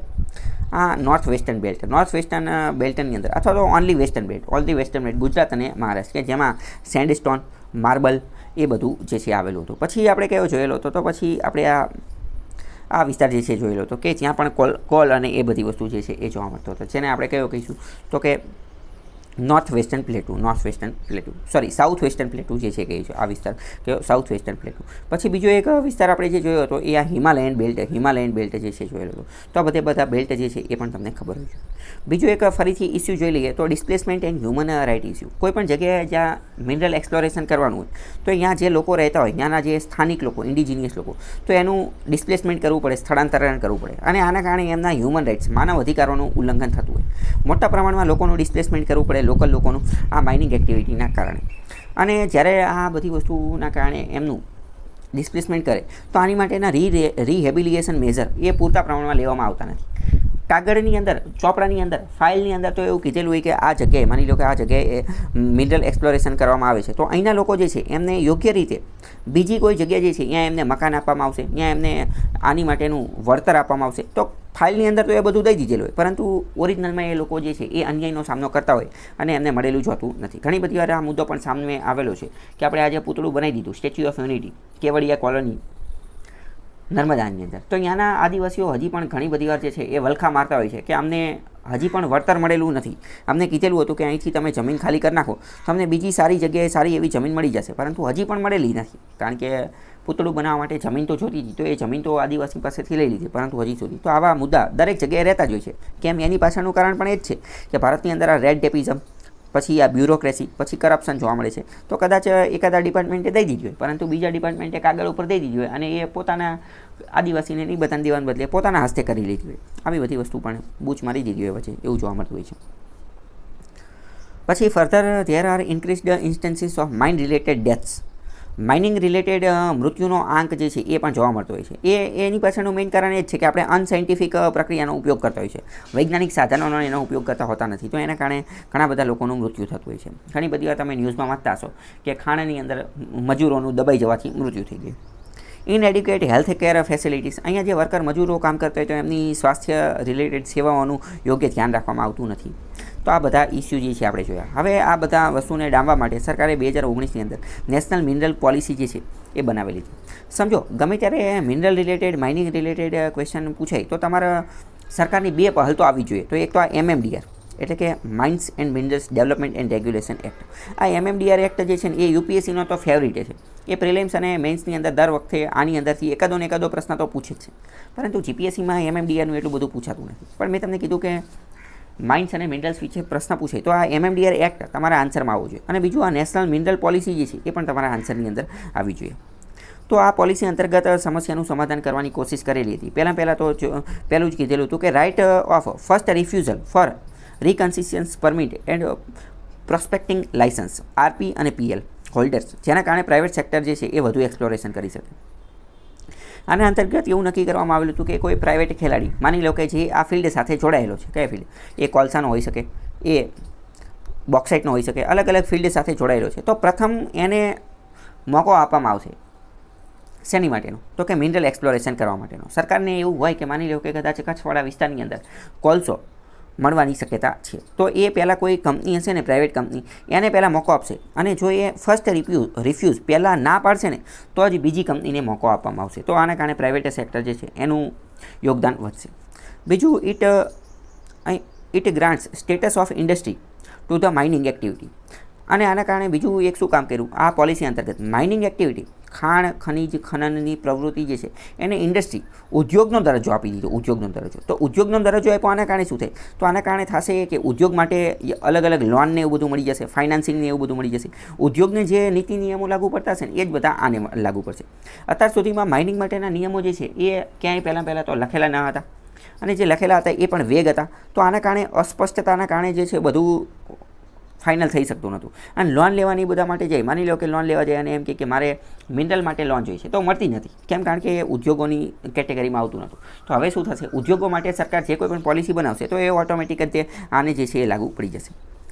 Speaker 1: આ નોર્થ વેસ્ટર્ન બેલ્ટની અંદર અથવા તો ઓનલી વેસ્ટર્ન બેલ્ટ ગુજરાત અને મહારાષ્ટ્ર, કે જેમાં સેન્ડસ્ટોન, માર્બલ એ બધું જે છે આવેલું હતું. પછી આપણે કયો જોયેલો હતો, તો પછી આપણે આ વિસ્તાર જે છે જોયેલો હતો કે જ્યાં પણ કોલ અને એ બધી વસ્તુ જે છે એ જોવા મળતો હતો, જેને આપણે કયો કહીશું તો કે સાઉથ વેસ્ટર્ન પ્લેટુ જે છે કહે છે આ વિસ્તાર, કે સાઉથ વેસ્ટર્ન પ્લેટુ. પછી બીજો એક વિસ્તાર આપણે જે જોયો હતો એ આ હિમાલયન બેલ્ટ જે છે જોયેલો હતો. તો આ બધા બેલ્ટ જે છે એ પણ તમને ખબર હોય છે. બીજો એક ફરીથી ઇસ્યુ જોઈ લઈએ તો displacement and human right issue. કોઈ પણ જગ્યાએ જ્યાં મિનરલ એક્સપ્લોરેશન કરવાનું હોય તો અહીંયા જે લોકો રહેતા હોય, ત્યાંના જે સ્થાનિક લોકો, ઇન્ડિજિનિયસ લોકો, તો એનું ડિસ્પ્લેસમેન્ટ કરવું પડે, સ્થળાંતરણ કરવું પડે, અને આના કારણે એમના હ્યુમન રાઇટ્સ, માનવ અધિકારોનું ઉલ્લંઘન થતું હોય. મોટા પ્રમાણમાં લોકોનું ડિસ્પ્લેસમેન્ટ કરવું પડે, લોકલ લોકોનું, આ માઇનિંગ એક્ટિવિટીના કારણે. અને જ્યારે આ બધી વસ્તુના કારણે એમનું ડિસ્પ્લેસમેન્ટ કરે તો આની માટેના રિહેબિલિટેશન મેઝર એ પૂરતા પ્રમાણમાં લેવામાં આવતા નથી. કાગળની અંદર, ચોપડાની અંદર, ફાઇલની અંદર તો એવું કીધેલું હોય કે આ જગ્યાએ, માની લો કે આ જગ્યાએ મિનરલ એક્સપ્લોરેશન કરવામાં આવે છે, તો અહીંના લોકો જે છે એમને યોગ્ય રીતે બીજી કોઈ જગ્યા જે છે ત્યાં એમને મકાન આપવામાં આવશે, ત્યાં એમને આની માટેનું વળતર આપવામાં આવશે. તો ફાઇલની અંદર તો એ બધું દઈ દીધેલું હોય, પરંતુ ઓરિજિનલમાં એ લોકો જે છે એ અન્યાયનો સામનો કરતા હોય અને એમને મળેલું જોતું નથી. ઘણી બધી વાર આ મુદ્દો પણ સામે આવેલો છે કે આપણે આજે પૂતળું બનાવી દીધું, statue of unity, Kevadia colony, નર્મદાની અંદર, તો ત્યાંના આદિવાસીઓ હજી પણ ઘણી બધી વાર જે છે એ વલખા મારતા હોય છે કે અમને હજી પણ વળતર મળેલું નથી. અમને કીધેલું હતું કે અહીંથી તમે જમીન ખાલી કરી નાખો, તમને બીજી સારી જગ્યાએ સારી એવી જમીન મળી જશે, પરંતુ હજી પણ મળેલી નથી. કારણ કે પૂતળું બનાવવા માટે જમીન તો જોતી હતી, તો એ જમીન તો આદિવાસી પાસેથી લઈ લીધી, પરંતુ હજી સુધી. તો આવા મુદ્દા દરેક જગ્યાએ રહેતા જ હોય છે. કેમ? એની પાછળનું કારણ પણ એ જ છે કે ભારતની અંદર આ રેડ ટેપિઝમ, પછી આ બ્યુરોક્રેસી, પછી કરપ્શન જોવા મળે છે. તો કદાચ એકાદા ડિપાર્ટમેન્ટે દઈ દીધી હોય, પરંતુ બીજા ડિપાર્ટમેન્ટે કાગળ ઉપર દઈ દીધી હોય અને એ પોતાના આદિવાસીને નહીં બધાને દેવાને બદલે પોતાના હસ્તે કરી લીધી હોય. આવી બધી વસ્તુ પણ બૂચ મારી દીધી હોય વચ્ચે, એવું જોવા મળતું હોય છે. પછી further there are increased instances of mine related deaths. Mining related મૃત્યુનો આંક જે છે એ પણ જોવા મળતો હોય છે. એની પાછળનું મેઇન કારણ એ જ છે કે આપણે અનસાયન્ટિફિક પ્રક્રિયાનો ઉપયોગ કરતા હોય છે, વૈજ્ઞાનિક સાધનોનો એનો ઉપયોગ કરતા હોતા નથી. તો એના કારણે ઘણા બધા લોકોનું મૃત્યુ થતું હોય છે. ઘણી બધી વાર તમે ન્યૂઝમાં વાંચતા હશો કે ખાણની અંદર મજૂરોનું દબાઈ જવાથી મૃત્યુ થઈ ગયું. ઇનએડ્યુકેટ હેલ્થ કેર ફેસિલિટીઝ. અહીંયા જે વર્કર મજૂરો કામ કરતા હોય તો એમની સ્વાસ્થ્ય રિલેટેડ સેવાઓનું યોગ્ય ધ્યાન રાખવામાં આવતું નથી. તો આ બધા ઇસ્યુ જે છે આપણે જોયા. હવે આ બધા વસ્તુને ડામવા માટે સરકારે 2019ની અંદર નેશનલ મિનરલ પોલિસી જે છે એ બનાવેલી છે. સમજો, ગમે ત્યારે mineral related, mining related question પૂછાય તો તમારા સરકારની બે પહેલ તો આવવી જોઈએ. તો એક તો આ MMDR એટલે કે mines and minerals development and regulation act. આ MMDR એક્ટ જે છે ને એ UPSCનો તો ફેવરિટ છે. એ પ્રિલિમ્સ અને મેન્સની અંદર દર વખતે આની અંદરથી એકાદો પ્રશ્ન તો પૂછે જ છે, પરંતુ GPSCમાં MMDRનું એટલું બધું પૂછાતું નથી. પણ મેં તમને કીધું કે માઇન્સ અને મિનરલ્સ વિશે પ્રશ્ન પૂછે તો આ MMDR એક્ટ તમારા આન્સરમાં આવવો જોઈએ. અને બીજું આ નેશનલ મિનરલ પોલિસી જે છે એ પણ તમારા આન્સરની અંદર આવવી જોઈએ. તો આ પોલિસી અંતર્ગત સમસ્યાનું સમાધાન કરવાની કોશિશ કરેલી હતી. પહેલાં તો પહેલું જ કીધેલું હતું કે right of first refusal for reconnaissance permit and prospecting licence, RP અને PL. હોલ્ડર્સ, જેના કારણે પ્રાઇવેટ સેક્ટર જે છે એ વધુ એક્સપ્લોરેશન કરી શકે. આના અંતર્ગત એવું નક્કી કરવામાં આવેલું હતું કે કોઈ પ્રાઇવેટ ખેલાડી માની લો કે જે આ ફિલ્ડ સાથે જોડાયેલો છે, કયા ફિલ્ડ, એ કોલસાનો હોઈ શકે, એ બોક્સાઇટનો હોઈ શકે, અલગ અલગ ફિલ્ડ સાથે જોડાયેલો છે, તો પ્રથમ એને મોકો આપવામાં આવશે. શેની માટેનો? તો કે મિનરલ એક્સપ્લોરેશન કરવા માટેનો. સરકારને એવું હોય કે માની લો કે કદાચ કચ્છવાળા વિસ્તારની અંદર કોલસો મળવાની શક્યતા છે, તો એ પહેલાં કોઈ કંપની હશે ને, પ્રાઇવેટ કંપની, એને પહેલાં મોકો આપશે, અને જો એ ફર્સ્ટ રિફ્યુઝ પહેલાં ના પાડશે ને, તો જ બીજી કંપનીને મોકો આપવામાં આવશે. તો આના કારણે પ્રાઇવેટ સેક્ટર જે છે એનું યોગદાન વધશે. બીજું, it grants status of industry to the mining activity. અને આના કારણે બીજું એક શું કામ કર્યું આ પોલિસી અંતર્ગત? માઇનિંગ એક્ટિવિટી, ખાણ ખનીજ ખનનની પ્રવૃત્તિ જે છે એને ઇન્ડસ્ટ્રી, ઉદ્યોગનો દરજ્જો આપી દીધો. ઉદ્યોગનો દરજ્જો, તો ઉદ્યોગનો દરજ્જો આપ્યો, આના કારણે શું થાય? તો આના કારણે થશે કે ઉદ્યોગ માટે અલગ અલગ લોનને એવું બધું મળી જશે, ફાઇનાન્સિંગને એવું બધું મળી જશે. ઉદ્યોગને જે નીતિ નિયમો લાગુ પડતા હશે ને એ જ બધા આને લાગુ પડશે. અત્યાર સુધીમાં માઇનિંગ માટેના નિયમો જે છે એ ક્યાંય પહેલાં તો લખેલા ન હતા, અને જે લખેલા હતા એ પણ વેગ હતા. તો આના કારણે અસ્પષ્ટતાના કારણે જે છે બધું ફાઇનલ થઈ શકતું નહોતું. અને લોન લેવાની બધા માટે જાય, માની લો કે લોન લેવા જાય અને એમ કે મારે મિનરલ માટે લોન જોઈએ છે, તો મળતી નથી. કેમ? કારણ કે એ ઉદ્યોગોની કેટેગરીમાં આવતું નહોતું. તો હવે શું થશે? ઉદ્યોગો માટે સરકાર જે કોઈ પણ પોલિસી બનાવશે તો એ ઓટોમેટિક જ આને જે છે એ લાગુ પડી જશે.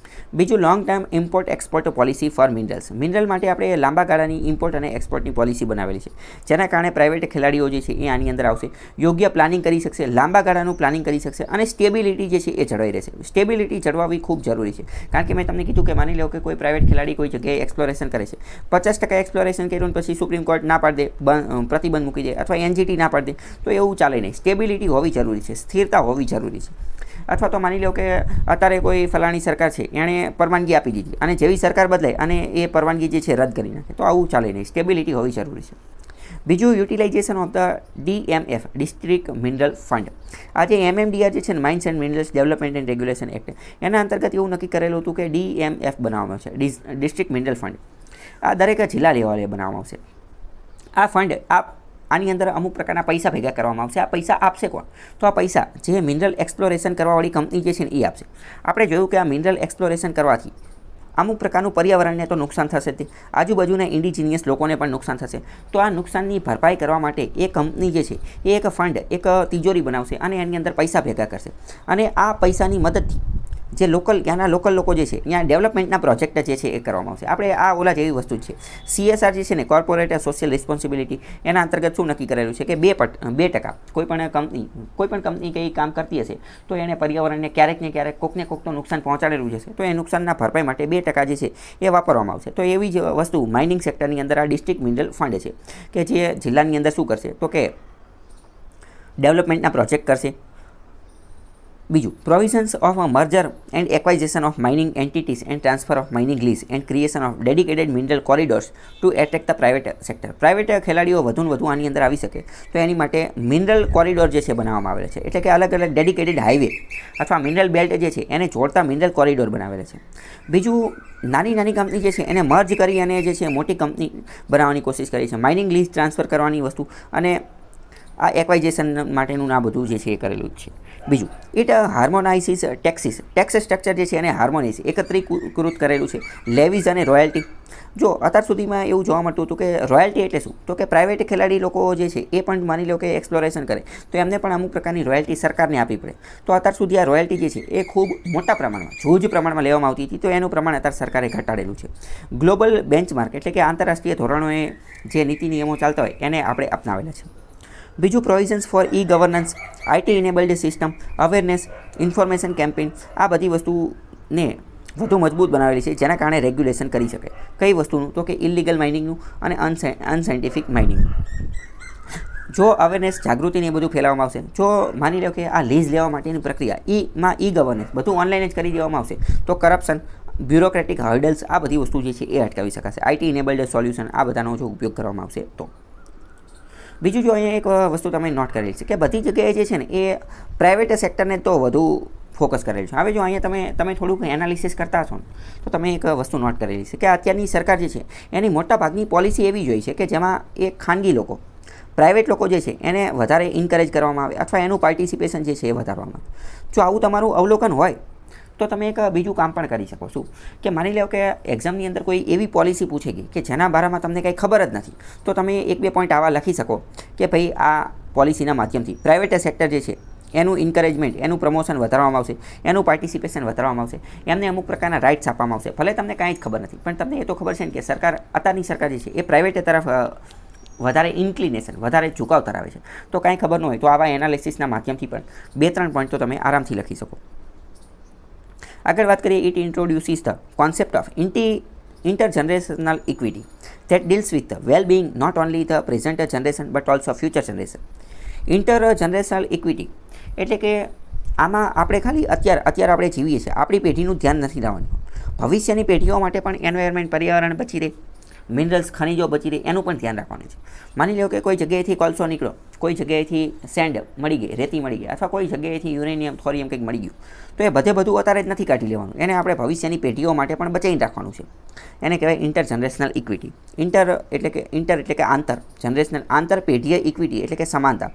Speaker 1: બીજું, long term import export policy for minerals. Mineral માટે આપણે લાંબા ગાળાની ઇમ્પોર્ટ અને એક્સપોર્ટની પોલિસી બનાવેલી છે, જેના કારણે પ્રાઇવેટ ખેલાડીઓ જે છે એ આની અંદર આવશે, યોગ્ય પ્લાનિંગ કરી શકશે, લાંબા ગાળાનું પ્લાનિંગ કરી શકશે, અને સ્ટેબિલિટી જે છે એ જળવાઈ રહેશે. સ્ટેબિલિટી જળવાવી ખૂબ જરૂરી છે, કારણ કે મેં તમને કીધું કે માની લો કે કોઈ પ્રાઇવેટ ખેલાડી કોઈ જગ્યાએ એક્સપ્લોરેશન કરે છે, 50% એક્સપ્લોરેશન કર્યું પછી સુપ્રીમ કોર્ટ ના પાડી દે, પ્રતિબંધ મૂકી દે, અથવા એનજીટી ના પાડી દે, તો એવું ચાલે નહીં. સ્ટેબિલિટી હોવી જરૂરી છે, સ્થિરતા હોવી જરૂરી છે. અથવા તો માની લો કે અત્યારે કોઈ ફલાણી સરકાર છે, એણે પરવાનગી આપી દીધી, અને જેવી સરકાર બદલાય અને એ પરવાનગી જે છે રદ કરી નાખે, તો આવું ચાલે નહીં. સ્ટેબિલિટી હોવી જરૂરી છે. બીજું, utilization of the DMF, district mineral fund. આ જે MMDR જે છે ને, mines and minerals development and regulation act, એના અંતર્ગત એવું નક્કી કરેલું હતું કે DMF બનાવવામાં આવશે, ડિસ્ટ્રિક્ટ મિનરલ ફંડ. આ દરેક જિલ્લા લેવલે બનાવવામાં આવશે. આ ફંડ આની અંદર અમુક પ્રકારના પૈસા ભેગા કરવામાં આવશે. આ પૈસા આપશે કોણ? તો આ પૈસા જે મિનરલ એક્સપ્લોરેશન કરવાવાળી કંપની જે છે ને એ આપશે. આપણે જોયું કે આ મિનરલ એક્સપ્લોરેશન કરવાથી અમુક પ્રકારનું પર્યાવરણને તો નુકસાન થશે, તે આજુબાજુના ઇન્ડિજિનિયસ લોકોને પણ નુકસાન થશે. તો આ નુકસાનની ભરપાઈ કરવા માટે એ કંપની જે છે એ એક ફંડ, એક તિજોરી બનાવશે, અને એની અંદર પૈસા ભેગા કરશે, અને આ પૈસાની મદદથી જે ત્યાંના લોકલ લોકો જે છે ત્યાં ડેવલપમેન્ટના પ્રોજેક્ટ જે છે એ કરવામાં આવશે. આપણે આ ઓલા જેવી વસ્તુ છે, CSR જે છે ને, કોર્પોરેટ સોશિયલ રિસ્પોન્સિબિલિટી, એના અંતર્ગત શું નક્કી કરેલું છે કે 2% કોઈ પણ કંપની કંઈ કામ કરતી હશે તો એને પર્યાવરણને ક્યારેક ને ક્યારેક કોકને કોક તો નુકસાન પહોંચાડેલું જશે, તો એ નુકસાનના ભરપાઈ માટે 2% જે છે એ વાપરવામાં આવશે. તો એવી જ વસ્તુ માઇનિંગ સેક્ટરની અંદર આ ડિસ્ટ્રિક્ટ મિનરલ ફંડ છે, કે જે જિલ્લાની અંદર શું કરશે તો કે ડેવલપમેન્ટના પ્રોજેક્ટ કરશે. બીજું, provisions of merger and acquisition of mining entities and transfer of mining lease and creation of dedicated mineral corridors to attract the private sector. Private ખેલાડીઓ વધુને વધુ આની અંદર આવી શકે, તો એની માટે મિનરલ કોરિડોર જે છે બનાવવામાં આવેલા છે, એટલે કે અલગ અલગ ડેડિકેટેડ હાઈવે અથવા મિનરલ બેલ્ટ જે છે એને જોડતા મિનરલ કોરિડોર બનાવેલા છે. બીજું, નાની કંપની જે છે એને મર્જ કરી અને જે છે મોટી કંપની બનાવવાની કોશિશ કરી છે, માઇનિંગ લીઝ ટ્રાન્સફર કરવાની વસ્તુ, અને આ એક્વાઇઝેશન માટેનું આ બધું જે છે એ કરેલું જ છે. બીજું, ઇટ હાર્મોનાઇઝિસ ટેક્સ સ્ટ્રક્ચર જે છે એને હાર્મોનાઇઝ એકત્રીકૃત કરેલું છે. લેવીઝ અને રોયલ્ટી. જો અત્યાર સુધીમાં એવું જોવા મળતું હતું કે રોયલ્ટી એટલે શું, તો કે પ્રાઇવેટ ખેલાડી લોકો જે છે એ પણ માની લો કે એક્સપ્લોરેશન કરે તો એમને પણ અમુક પ્રકારની રોયલ્ટી સરકારને આપવી પડે. તો અત્યાર સુધી આ રોયલ્ટી જે છે એ ખૂબ મોટા પ્રમાણમાં, જૂજ પ્રમાણમાં લેવામાં આવતી હતી, તો એનું પ્રમાણ અત્યારે સરકારે ઘટાડેલું છે. ગ્લોબલ બેન્ચમાર્ક એટલે કે આંતરરાષ્ટ્રીય ધોરણોએ જે નીતિ નિયમો ચાલતા હોય એને આપણે અપનાવેલા છે. બીજું, provisions for governance, IT enabled system, awareness, information campaign. આ બધી વસ્તુને વધુ મજબૂત બનાવેલી છે, જેના કારણે રેગ્યુલેશન કરી શકે. કઈ વસ્તુનું? તો કે ઇલિગલ માઇનિંગનું અને અનસાયન્ટિફિક માઇનિંગનું. જો અવેરનેસ, જાગૃતિને એ બધું ફેલાવવામાં આવશે, જો માની લો કે આ લીઝ લેવા માટેની પ્રક્રિયા ગવર્નન્સ બધું ઓનલાઈન જ કરી દેવામાં આવશે, તો કરપ્શન, બ્યુરોક્રેટિક હર્ડલ્સ, આ બધી વસ્તુ જે છે એ અટકાવી શકાશે. IT ઇનેબલ્ડ સોલ્યુશન, આ બધાનો જો ઉપયોગ કરવામાં આવશે તો. બીજું, જો અહીંયા એક વસ્તુ તમે નોટ કરેલી છે કે બધી જગ્યાએ જે છે ને એ પ્રાઇવેટ સેક્ટરને તો વધુ ફોકસ કરેલું છે. હવે જો અહીંયા તમે થોડુંક એનાલિસિસ કરતા હશો ને તો તમે એક વસ્તુ નોટ કરેલી છે કે અત્યારની સરકાર જે છે એની મોટા ભાગની પોલિસી એવી જોઈ છે કે જેમાં એ ખાનગી લોકો, પ્રાઇવેટ લોકો જે છે એને વધારે ઇન્કરેજ કરવામાં આવે અથવા એનું પાર્ટિસિપેશન જે છે એ વધારવામાં આવે. જો આવું તમારું અવલોકન હોય તો તમે એક બીજું કામ પણ કરી શકો. શું કે માની લો કે એક્ઝામની અંદર કોઈ એવી પોલિસી પૂછે કે જેના બારામાં તમને કંઈ ખબર જ નથી, તો તમે 1-2 પોઈન્ટ આવા લખી શકો કે ભાઈ આ પોલિસીના માધ્યમથી પ્રાઇવેટ સેક્ટર જે છે એનું ઇન્કરેજમેન્ટ, એનું પ્રમોશન વધારવામાં આવશે, એનું પાર્ટિસિપેશન વધારવામાં આવશે, એમને અમુક પ્રકારના રાઇટ્સ આપવામાં આવશે. ભલે તમને કાંઈ જ ખબર નથી, પણ તમને એ તો ખબર છે ને કે અત્યારની સરકાર જે છે એ પ્રાઇવેટ તરફ વધારે ઇન્ક્લિનેશન, વધારે ઝુકાવ ધરાવે છે. તો કાંઈ ખબર ન હોય તો આવા એનાલિસિસના માધ્યમથી પણ 2-3 પોઈન્ટ તો તમે આરામથી લખી શકો. આગળ વાત કરીએ, it introduces the concept of intergenerational equity that deals with the well-being not only the present generation but also future generation. Intergenerational equity એટલે કે આમાં આપણે ખાલી અત્યારે આપણે જીવીએ છીએ, આપણી પેઢીનું ધ્યાન નથી રાખવાનું. ભવિષ્યની પેઢીઓ માટે પણ એન્વાયરમેન્ટ, પર્યાવરણ બચી રહે, મિનરલ્સ, ખનિજો બચી રહે, એનું પણ ધ્યાન રાખવાનું છે. માની લો કે કોઈ જગ્યાએથી કોલસો નીકળ્યો, કોઈ જગ્યાએથી સેન્ડ મળી ગઈ, રેતી મળી ગઈ, અથવા કોઈ જગ્યાએથી યુરેનિયમ, થોરિયમ કંઈક મળી ગયું, તો એ બધું અત્યારે જ નથી કાઢી લેવાનું. એને આપણે ભવિષ્યની પેઢીઓ માટે પણ બચાવીને રાખવાનું છે. એને કહેવાય ઇન્ટરજનરેશનલ ઇક્વિટી. ઇન્ટર એટલે કે આંતર જનરેશનલ, આંતર પેઢીય ઇક્વિટી એટલે કે સમાનતા.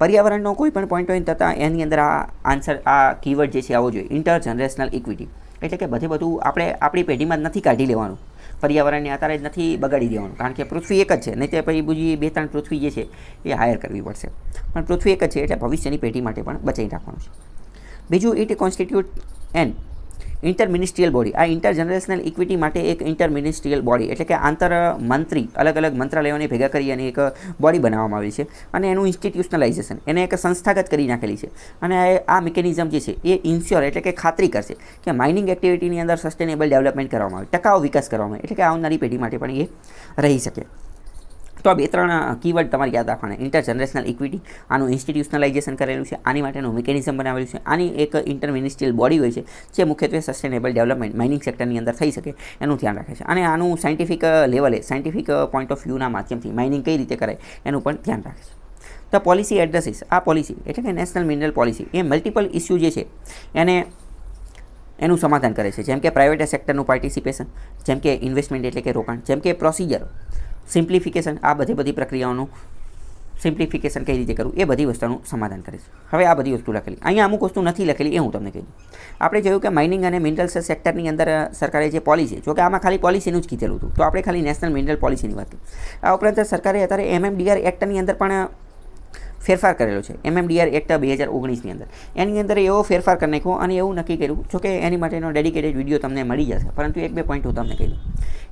Speaker 1: પર્યાવરણનો કોઈ પણ પોઈન્ટ હોય થતાં એની અંદર આ કીવર્ડ જે છે આવો જોઈએ, ઇન્ટરજનરેશનલ ઇક્વિટી. એટલે કે બધું આપણે આપણી પેઢીમાં જ નથી કાઢી લેવાનું, પર્યાવરણને અત્યારે જ નથી બગાડી દેવાનું, કારણ કે પૃથ્વી એક જ છે. નહીં તો પછી બીજી 2-3 પૃથ્વી જે છે એ હાયર કરવી પડશે, પણ પૃથ્વી એક જ છે એટલે ભવિષ્યની પેઢી માટે પણ બચાવી રાખવાનું છે. બીજું, ઇટ કોન્સ્ટિટ્યુટ એન ઇન્ટરમિનિસ્ટ્રીયલ બોડી. આ ઇન્ટરજનરેશનલ ઇક્વિટી માટે એક ઇન્ટરમિનિસ્ટ્રીયલ બોડી એટલે કે આંતર મંત્રી, અલગ અલગ મંત્રાલયોને ભેગા કરી અને એક બોડી બનાવવામાં આવી છે, અને એનું ઇન્સ્ટિટ્યુશનલાઇઝેશન, એને એક સંસ્થાગત કરી નાખેલી છે. અને આ મિકેનિઝમ જે છે એ ઇન્શ્યોર એટલે કે ખાતરી કરશે કે માઇનિંગ એક્ટિવિટીની અંદર સસ્ટેનેબલ ડેવલપમેન્ટ કરવામાં આવે, ટકાઉ વિકાસ કરવામાં આવે, એટલે કે આવનારી પેઢી માટે પણ એ રહી શકે. તો આ 2-3 કીવર્ડ તમારે યાદ રાખવાના. ઇન્ટરજનરેશનલ ઇક્વિટી, આનું ઇન્સ્ટિટ્યુશનલાઇઝેશન કરેલું છે, આની માટેનું મિકેનિઝમ બનાવેલું છે, આની એક ઇન્ટરમિનિસ્ટ્રીયલ બોડી હોય છે જે મુખ્યત્વે સસ્ટેનેબલ ડેવલપમેન્ટ માઇનિંગ સેક્ટરની અંદર થઈ શકે એનું ધ્યાન રાખે છે. અને આનું સાયન્ટિફિક લેવલે, સાયન્ટિફિક પોઈન્ટ ઓફ વ્યૂના માધ્યમથી માઇનિંગ કઈ રીતે કરાય એનું પણ ધ્યાન રાખે છે. તો પોલિસી એડ્રેસીસ, આ પોલિસી એટલે કે national mineral policy a multiple issue જે છે એનું સમાધાન કરે છે. જેમ કે પ્રાઇવેટ સેક્ટરનું પાર્ટિસિપેશન, જેમ કે ઇન્વેસ્ટમેન્ટ એટલે કે રોકાણ, જેમ કે પ્રોસિજર સિમ્પ્લિફિકેશન, આ બધી પ્રક્રિયાઓનું સિમ્પ્લિફિકેશન કઈ રીતે કરવું, એ બધી વસ્તુનું સમાધાન કરે છે. હવે આ બધી વસ્તુ લખેલી, અહીંયા અમુક વસ્તુ નથી લખેલી એ હું તમને કહી દઉં. આપણે જોયું કે માઇનિંગ અને મિનરલ્સ સેક્ટરની અંદર સરકારે જે પોલિસી, જો કે આમાં ખાલી પોલિસીનું જ કીધેલું હતું, તો આપણે ખાલી નેશનલ મિનરલ પોલિસીની વાત કરી. આ ઉપરાંત સરકારે અત્યારે MMDR એક્ટની અંદર પણ ફેરફાર કરેલો છે. MMDR એક્ટ 2019ની અંદર, એની અંદર એવો ફેરફાર કરી નાખ્યો અને એવું નક્કી કર્યું, જોકે એની માટેનો ડેડિકેટેડ વિડીયો તમને મળી જશે, પરંતુ 1-2 પોઈન્ટ હું તમને કહી દઉં.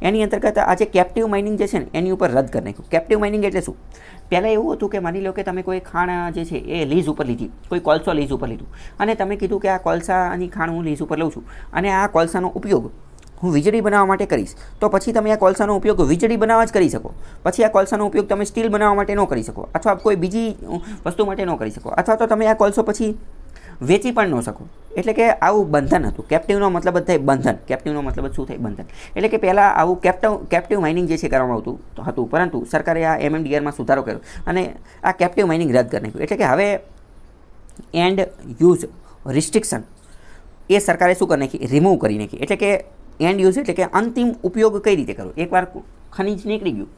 Speaker 1: એની અંતર્ગત આજે કેપ્ટિવ માઇનિંગ જે છે ને એની ઉપર રદ કરી નાખ્યું. કેપ્ટિવ માઇનિંગ એટલે શું? પહેલાં એવું હતું કે માની લો કે તમે કોઈ ખાણ જે છે એ લીઝ ઉપર લીધી, કોઈ કોલસો લીઝ ઉપર લીધું, અને તમે કીધું કે આ કોલસાની ખાણ હું લીઝ ઉપર લઉં છું અને આ કોલસાનો ઉપયોગ હું વીજળી બનાવવા માટે કરીશ, તો પછી તમે આ કોલસાનો ઉપયોગ વીજળી બનાવવા જ કરી શકો. પછી આ કોલસાનો ઉપયોગ તમે સ્ટીલ બનાવવા માટે ન કરી શકો, અથવા કોઈ બીજી વસ્તુ માટે ન કરી શકો, અથવા તો તમે આ કોલસો પછી વેચી પણ ન શકો. એટલે કે આવું બંધન હતું. કેપ્ટિવનો મતલબ જ થાય બંધન. કેપ્ટિવનો મતલબ જ શું થાય? બંધન. એટલે કે પહેલાં આવું કેપ્ટિવ માઇનિંગ જે છે કરવામાં આવતું હતું, પરંતુ સરકારે આ MMDRમાં સુધારો કર્યો અને આ કેપ્ટિવ માઇનિંગ રદ કરી નાખ્યું. એટલે કે હવે એન્ડ યુઝ રિસ્ટ્રિક્શન એ સરકારે શું કરી નાખી? રિમૂવ કરી નાખી. એટલે કે એન્ડ યુઝ એટલે કે અંતિમ ઉપયોગ કઈ રીતે કરવો. એકવાર ખનિજ નીકળી ગયું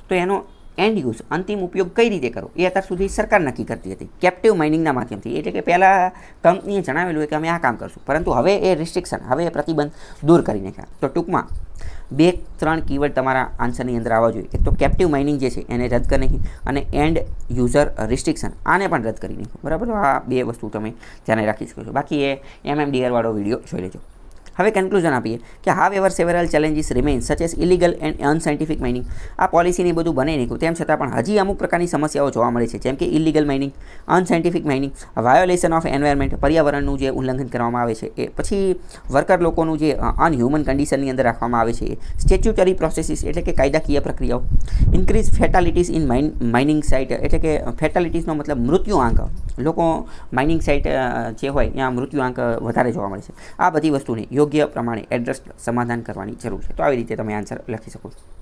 Speaker 1: તો એનો એન્ડ યુઝ, અંતિમ ઉપયોગ કઈ રીતે કરવો એ અત્યાર સુધી સરકાર નક્કી કરતી હતી કેપ્ટિવ માઇનિંગના માધ્યમથી. એટલે કે પહેલાં કંપનીએ જણાવેલું હોય કે અમે આ કામ કરશું, પરંતુ હવે એ રિસ્ટ્રિક્શન, હવે એ પ્રતિબંધ દૂર કરી નાખ્યા. તો ટૂંકમાં 2-3 કીવર્ડ તમારા આન્સરની અંદર આવવા જોઈએ. એક તો કેપ્ટિવ માઇનિંગ જે છે એને રદ કરી નાખી, અને એન્ડ યુઝર રિસ્ટ્રિક્શન આને પણ રદ કરી નાખ્યું. બરાબર, આ 2 વસ્તુ તમે ધ્યાને રાખી શકો છો. બાકી એ MMDR વાળો વિડીયો જોઈ લેજો. હવે કન્ક્લુઝન આપીએ કે however several challenges remain such as illegal and unscientific mining. આ પોલિસીની બધું બની નાખ્યું, તેમ છતાં પણ હજી અમુક પ્રકારની સમસ્યાઓ જોવા મળે છે, જેમ કે illegal mining, unscientific mining, violation of environment, પર્યાવરણનું જે ઉલ્લંઘન કરવામાં આવે છે એ, પછી વર્કર લોકોનું જે અનહ્યુમન કન્ડિશનની અંદર રાખવામાં આવે છે એ, સ્ટેચ્યુટરી પ્રોસેસીસ એટલે કે કાયદાકીય પ્રક્રિયાઓ, ઇન્ક્રીઝ ફેટાલિટીઝ ઇન માઇનિંગ સાઇટ એટલે કે ફેટાલિટીઝનો મતલબ મૃત્યુઆંક, લોકો માઇનિંગ સાઇટ જે હોય ત્યાં મૃત્યુઆંક વધારે જોવા મળે છે. આ બધી વસ્તુની યોગ્ય પ્રમાણે એડ્રેસ સમાધાન કરવાની જરૂર છે. તો આવી રીતે તમે આન્સર લખી શકો છો.